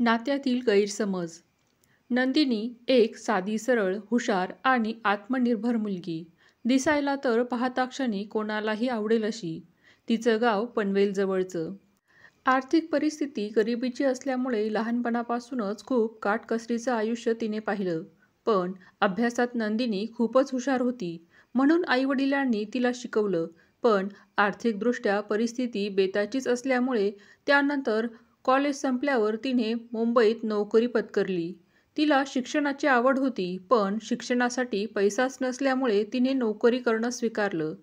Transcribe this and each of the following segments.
नात्यातील गैरसमज. नंदिनी एक साधी, सरळ, हुशार आणि आत्मनिर्भर मुलगी. दिसायला तर पाहता क्षणी कोणालाही आवडेल अशी. तिचं गाव पनवेलजवळचं. आर्थिक परिस्थिती गरिबीची असल्यामुळे लहानपणापासूनच खूप काटकसरीचं आयुष्य तिने पाहिलं. पण अभ्यासात नंदिनी खूपच हुशार होती, म्हणून आईवडिलांनी तिला शिकवलं. पण आर्थिकदृष्ट्या परिस्थिती बेताचीच असल्यामुळे त्यानंतर कॉलेज संपल्यावर तिने मुंबईत नोकरी पत्करली. तिला शिक्षणाची आवड होती, पण शिक्षणासाठी पैसाच नसल्यामुळे तिने नोकरी करणं स्वीकारलं.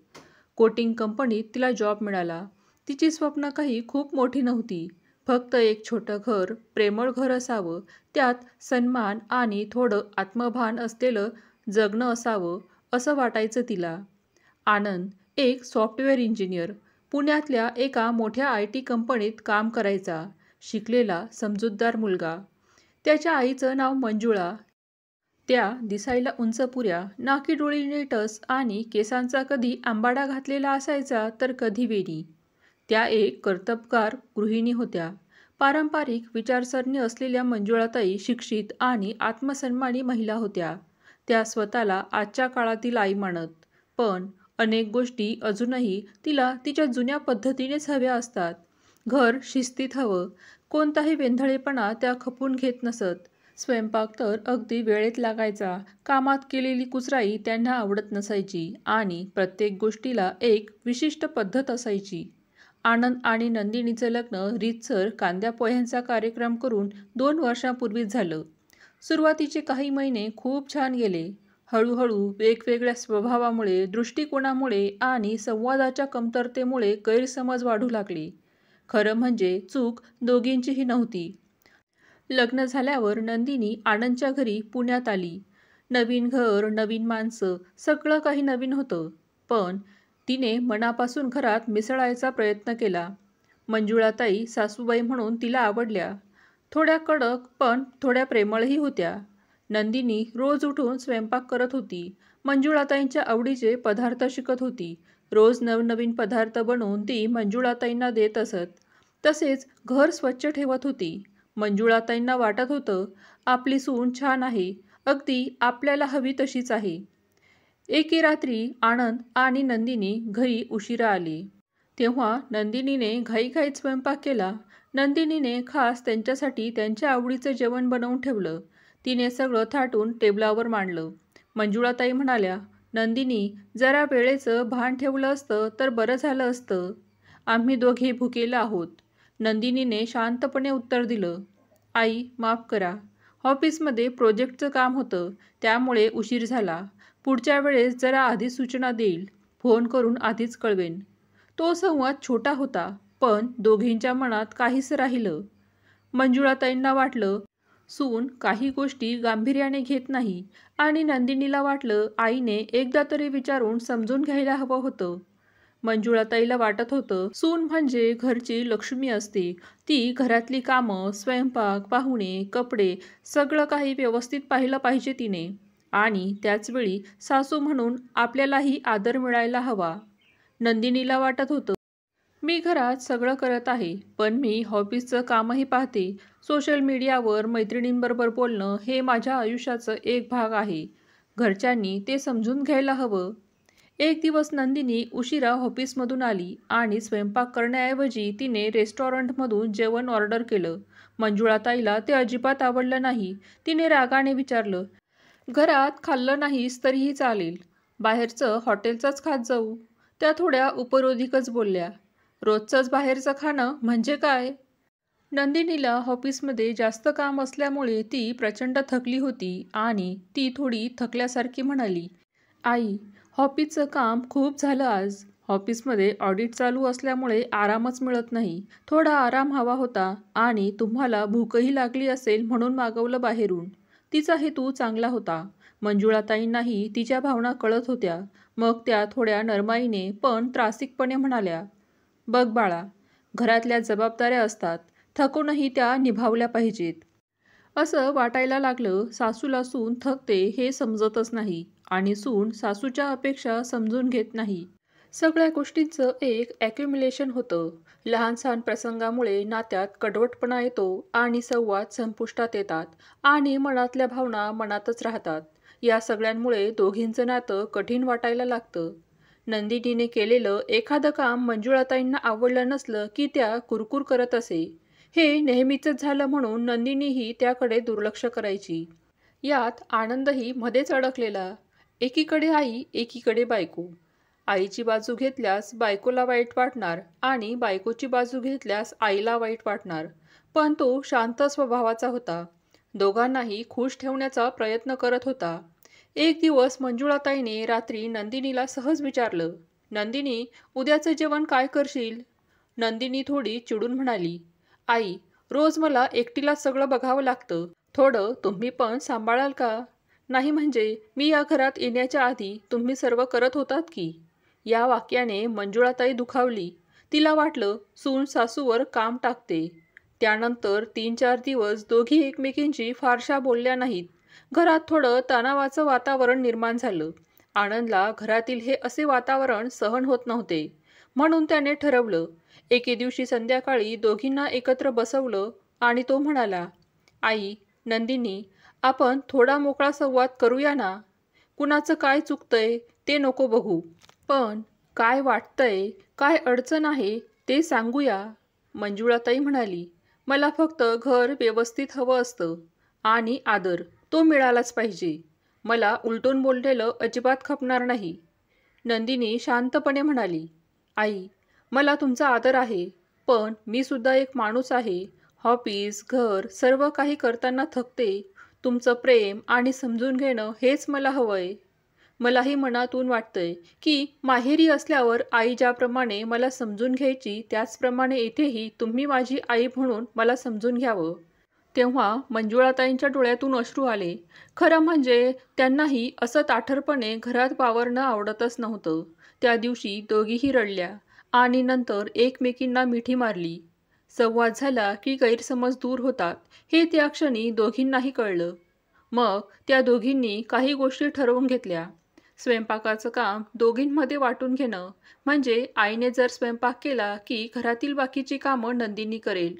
कोटिंग कंपनीत तिला जॉब मिळाला. तिची स्वप्न काही खूप मोठी नव्हती. फक्त एक छोटं घर, प्रेमळ घर असावं, त्यात सन्मान आणि थोडं आत्मभान असलेलं जगणं असावं, असं वाटायचं तिला. आनंद एक सॉफ्टवेअर इंजिनियर, पुण्यातल्या एका मोठ्या IT कंपनीत काम करायचा. शिकलेला, समजूतदार मुलगा. त्याच्या आईचं नाव मंजुळा. त्या दिसायला उंचपुऱ्या, नाकीडोळी नीटस आणि केसांचा कधी आंबाडा घातलेला असायचा तर कधी वेणी. त्या एक कर्तबगार गृहिणी होत्या. पारंपरिक विचारसरणी असलेल्या मंजुळाताई शिक्षित आणि आत्मसन्मानी महिला होत्या. त्या स्वतःला आजच्या काळातील आई मानत. पण अनेक गोष्टी अजूनही तिला तिच्या जुन्या पद्धतीनेच हव्या असतात. घर शिस्तीत हवं. कोणताही वेंधळेपणा त्या खपून घेत नसत. स्वयंपाक तर अगदी वेळेत लागायचा. कामात केलेली कुचराई त्यांना आवडत नसायची आणि प्रत्येक गोष्टीला एक विशिष्ट पद्धत असायची. आनंद आणि नंदिनीचं लग्न रीतसर कांद्या पोह्यांचा कार्यक्रम करून 2 वर्षांपूर्वीच झालं. सुरुवातीचे काही महिने खूप छान गेले. हळूहळू वेगवेगळ्या स्वभावामुळे, दृष्टिकोनामुळे आणि संवादाच्या कमतरतेमुळे गैरसमज वाढू लागले. खरं म्हणजे चूक दोघींचीही नव्हती. लग्न झाल्यावर नंदिनी आनंदच्या घरी पुण्यात आली. नवीन घर, नवीन माणसं, सगळं काही नवीन होतं. पण तिने मनापासून घरात मिसळायचा प्रयत्न केला. मंजुळाताई सासूबाई म्हणून तिला आवडल्या. थोड्या कडक पण थोड्या प्रेमळही होत्या. नंदिनी रोज उठून स्वयंपाक करत होती. मंजुळाताईंच्या आवडीचे पदार्थ शिकत होती. रोज नवनवीन पदार्थ बनवून ती मंजुळाताईंना देत असत. तसेच घर स्वच्छ ठेवत होती. मंजुळाताईंना वाटत होतं, आपली सून छान आहे, अगदी आपल्याला हवी तशीच आहे. एके रात्री आनंद आणि नंदिनी घरी उशिरा आले. तेव्हा नंदिनीने घाईघाईत स्वयंपाक केला. नंदिनीने खास त्यांच्यासाठी त्यांच्या आवडीचं जेवण बनवून ठेवलं. तिने सगळं थाटून टेबलावर मांडलं. मंजुळाताई म्हणाल्या, नंदिनी, जरा वेळेचं भान ठेवलं असतं तर बरं झालं असतं. आम्ही दोघे भुकेले आहोत. नंदिनीने शांतपणे उत्तर दिलं, आई माफ करा. ऑफिसमध्ये प्रोजेक्टचं काम होतं, त्यामुळे उशीर झाला. पुढच्या वेळेस जरा आधी सूचना देईल. फोन करून आधीच कळवेन. तो संवाद छोटा होता, पण दोघींच्या मनात काहीच राहिलं. मंजुळाताईंना वाटलं, सून काही गोष्टी गांभीर्याने घेत नाही आणि नंदिनीला वाटलं आईने एकदा तरी विचारून समजून घ्यायला हवं होतं. मंजुळाताईला वाटत होतं, सून म्हणजे घरची लक्ष्मी असते. ती घरातली कामं, स्वयंपाक, पाहुणे, कपडे सगळं काही व्यवस्थित पाहिलं पाहिजे तिने. आणि त्याचवेळी सासू म्हणून आपल्यालाही आदर मिळायला हवा. नंदिनीला वाटत होतं, मी घरात सगळं करत आहे, पण मी ऑफिसचं कामही पाहते. सोशल मीडियावर मैत्रिणींबरोबर बोलणं हे माझ्या आयुष्याचा एक भाग आहे. घरच्यांनी ते समजून घ्यायला हवं. एक दिवस नंदिनी उशिरा ऑफिसमधून आली आणि स्वयंपाक करण्याऐवजी तिने रेस्टॉरंटमधून जेवण ऑर्डर केलं. मंजुळाताईला ते अजिबात आवडलं नाही. तिने रागाने विचारलं, घरात खाल्लं नाहीस तरीही चालेल. बाहेरचं हॉटेलचंच खात जाऊ. त्या थोड्या उपरोधिकच बोलल्या. रोजचंच बाहेरचं खाणं म्हणजे काय? नंदिनीला ऑफिसमध्ये जास्त काम असल्यामुळे ती प्रचंड थकली होती आणि ती थोडी थकल्यासारखी म्हणाली, आई, ऑफिसचं काम खूप झालं आज. ऑफिसमध्ये ऑडिट चालू असल्यामुळे आरामच मिळत नाही. थोडा आराम हवा होता आणि तुम्हाला भूकही लागली असेल म्हणून मागवलं बाहेरून. तिचा हेतू चांगला होता. मंजुळाताईंनाही तिच्या भावना कळत होत्या. मग त्या थोड्या नरमाईने पण त्रासिकपणे म्हणाल्या, बघ बाळा, घरातल्या जबाबदाऱ्या असतात. थकूनही त्या निभावल्या पाहिजेत. असं वाटायला लागलं, सासूला सून थकते हे समजतच नाही आणि सून सासूच्या अपेक्षा समजून घेत नाही. सगळ्या गोष्टींचं एक ॲक्युम्युलेशन होतं. लहान-सहान प्रसंगामुळे नात्यात कडवटपणा येतो आणि संवाद संपुष्टात येतात आणि मनातल्या भावना मनातच राहतात. या सगळ्यांमुळे दोघींचं नातं कठीण वाटायला लागतं. नंदिनीने केलेलं एखादं काम मंजुळाताईंना आवडलं नसलं की त्या कुरकुर करत असे. हे नेहमीचंच झालं म्हणून नंदिनीही त्याकडे दुर्लक्ष करायची. यात आनंदही मध्येच अडकलेला. एकीकडे आई, एकीकडे बायको. आईची बाजू घेतल्यास बायकोला वाईट वाटणार आणि बायकोची बाजू घेतल्यास आईला वाईट वाटणार. पण तो शांत स्वभावाचा होता. दोघांनाही खुश ठेवण्याचा प्रयत्न करत होता. एक दिवस मंजुळाताईने रात्री नंदिनीला सहज विचारलं, "नंदिनी, उद्याचं जेवण काय करशील?" नंदिनी थोडी चिडून म्हणाली, "आई, रोज मला एकटीला सगळं बघावं लागतं. थोडं तुम्ही पण सांभाळाल का?" "नाही म्हणजे मी या घरात येण्याच्या आधी तुम्ही सर्व करत होतात की." या वाक्याने मंजुळाताई दुखावली. तिला वाटलं सून सासूवर काम टाकते. त्यानंतर 3-4 दिवस दोघी एकमेकींशी फारशा बोलल्या नाहीत. घरात थोडं तणावाचं वातावरण निर्माण झालं. आनंदला घरातील हे असे वातावरण सहन होत नव्हते. म्हणून त्याने ठरवलं. एके दिवशी संध्याकाळी दोघींना एकत्र बसवलं आणि तो म्हणाला, "आई, नंदिनी, आपण थोडा मोकळा संवाद करूया ना? कुणाचं काय चुकतंय ते नको बघू. पण काय वाटतंय, काय अडचण आहे ते सांगूया." मंजुळाताई म्हणाली, "मला फक्त घर व्यवस्थित हवं असतं आणि आदर तो मिळालाच पाहिजे. मला उलटून बोललेलं अजिबात खपणार नाही." नंदिनी शांतपणे म्हणाली, "आई, मला तुमचा आदर आहे, पण मी सुद्धा एक माणूस आहे. ऑफिस, घर सर्व काही करताना थकते. तुमचं प्रेम आणि समजून घेणं हेच मला हवंय. मलाही मनातून वाटतंय की माहेरी असल्यावर आई ज्याप्रमाणे मला समजून घ्यायची त्याचप्रमाणे इथेही तुम्ही माझी आई म्हणून मला समजून घ्यावं." तेव्हा मंजुळाताईंच्या डोळ्यातून अश्रू आले. खरं म्हणजे त्यांनाही असं ताठरपणे घरात वावरणं आवडतच नव्हतं. त्या दिवशी दोघीही रडल्या आणि नंतर एकमेकींना मिठी मारली. संवाद झाला की गैरसमज दूर होतात हे त्या क्षणी दोघींनाही कळलं. मग त्या दोघींनी काही गोष्टी ठरवून घेतल्या. स्वयंपाकाचं काम दोघींमध्ये वाटून घेणं, म्हणजे आईने जर स्वयंपाक केला की घरातील बाकीची कामं नंदिनी करेल.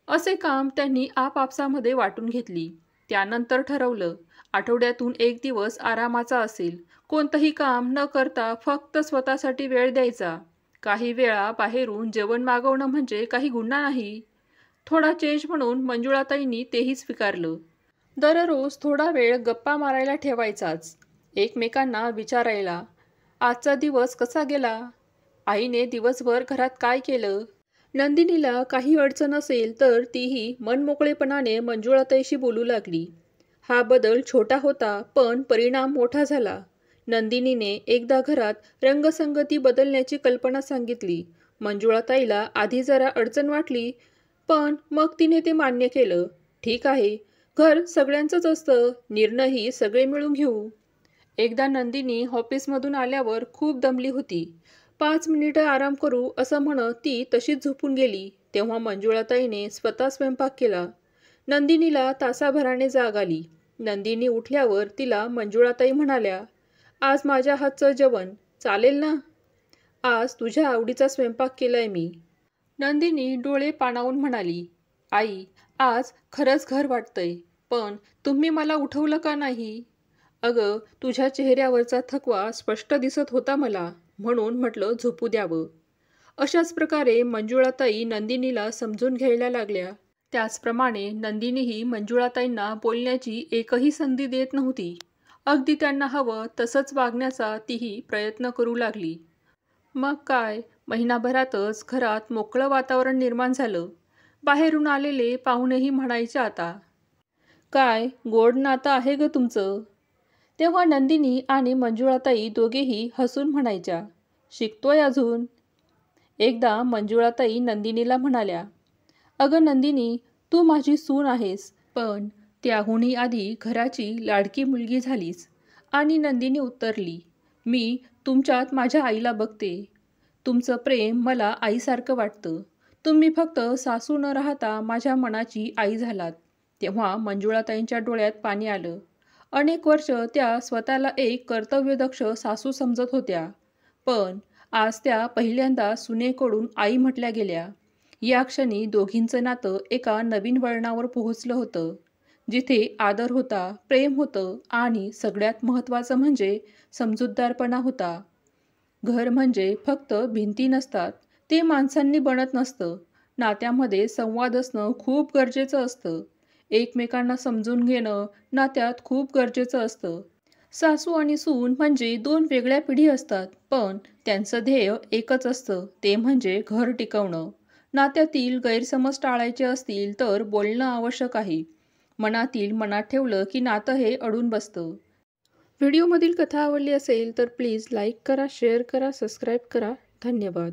असे काम त्यांनी आपापसामध्ये वाटून घेतली. त्यानंतर ठरवलं, आठवड्यातून एक दिवस आरामाचा असेल. कोणतंही काम न करता फक्त स्वतःसाठी वेळ द्यायचा. काही वेळा बाहेरून जेवण मागवणं म्हणजे काही गुन्हा नाही. थोडा चेंज म्हणून मंजुळाताईंनी तेही स्वीकारलं. दररोज थोडा वेळ गप्पा मारायला ठेवायचाच. एकमेकांना विचारायला, "आजचा दिवस कसा गेला? आईने दिवसभर घरात काय केलं?" नंदिनीला काही अडचण असेल तर तीही मनमोकळेपणाने मंजुळाताईशी बोलू लागली. हा बदल छोटा होता पण परिणाम मोठा झाला. नंदिनीने एकदा घरात रंगसंगती बदलण्याची कल्पना सांगितली. मंजुळाताईला आधी जरा अडचण वाटली, पण मग तिने ते मान्य केलं. "ठीक आहे, घर सगळ्यांचंच असतं, निर्णयही सगळे मिळून घेऊ." एकदा नंदिनी ऑफिसमधून आल्यावर खूप दमली होती. 5 मिनिटं आराम करू असं म्हणत ती तशीच झोपून गेली. तेव्हा मंजुळाताईने स्वतः स्वयंपाक केला. नंदिनीला तासाभराने जाग आली. नंदिनी उठल्यावर तिला मंजुळाताई म्हणाल्या, "आज माझ्या हातचं जेवण चालेल ना? आज तुझ्या आवडीचा स्वयंपाक केलाय मी." नंदिनी डोळे पाणावून म्हणाली, "आई, आज खरंच घर वाटतंय, पण तुम्ही मला उठवलं का नाही?" "अगं, तुझ्या चेहऱ्यावरचा थकवा स्पष्ट दिसत होता मला, म्हणून म्हटलं झोपू द्यावं." अशाच प्रकारे मंजुळाताई नंदिनीला समजून घ्यायला लागल्या. त्याचप्रमाणे नंदिनीही मंजुळाताईंना बोलण्याची एकही संधी देत नव्हती. अगदी त्यांना हवं तसंच वागण्याचा तीही प्रयत्न करू लागली. मग काय, महिनाभरातच घरात मोकळं वातावरण निर्माण झालं. बाहेरून आलेले पाहुणेही म्हणायचे आता, "काय गोड नातं आहे ग तुमचं." तेव्हा नंदिनी आणि मंजुळाताई दोघेही हसून म्हणायच्या, "शिकतोय अजून." एकदा मंजुळाताई नंदिनीला म्हणाल्या, "अगं नंदिनी, तू माझी सून आहेस, पण त्याहूनही आधी घराची लाडकी मुलगी झालीस." आणि नंदिनी उत्तरली, "मी तुमच्यात माझ्या आईला बघते. तुमचं प्रेम मला आईसारखं वाटतं. तुम्ही फक्त सासू न राहता माझ्या मनाची आई झालात." तेव्हा मंजुळाताईंच्या डोळ्यात पाणी आलं. अनेक वर्ष त्या स्वतःला एक कर्तव्यदक्ष सासू समजत होत्या. पण आज त्या पहिल्यांदा सुनेकडून आई म्हटल्या गेल्या. या क्षणी दोघींचं नातं एका नवीन वळणावर पोहोचलं होतं, जिथे आदर होता, प्रेम होतं आणि सगळ्यात महत्त्वाचं म्हणजे समजूतदारपणा होता. घर म्हणजे फक्त भिंती नसतात, ते माणसांनी बनत नसतं. नात्यामध्ये संवाद असणं खूप गरजेचं असतं. एकमेकांना समजून घेणं नात्यात खूप गरजेचं असतं. सासू आणि सून म्हणजे दोन वेगळ्या पिढी असतात, पण त्यांचं ध्येय एकच असतं, ते म्हणजे घर टिकवणं. नात्यातील गैरसमज टाळायचे असतील तर बोलणं आवश्यक आहे. मनातील मनात ठेवलं की नातं हे अडून बसतं. व्हिडिओमधील कथा आवडली असेल तर प्लीज लाईक करा, शेअर करा, सबस्क्राईब करा. धन्यवाद.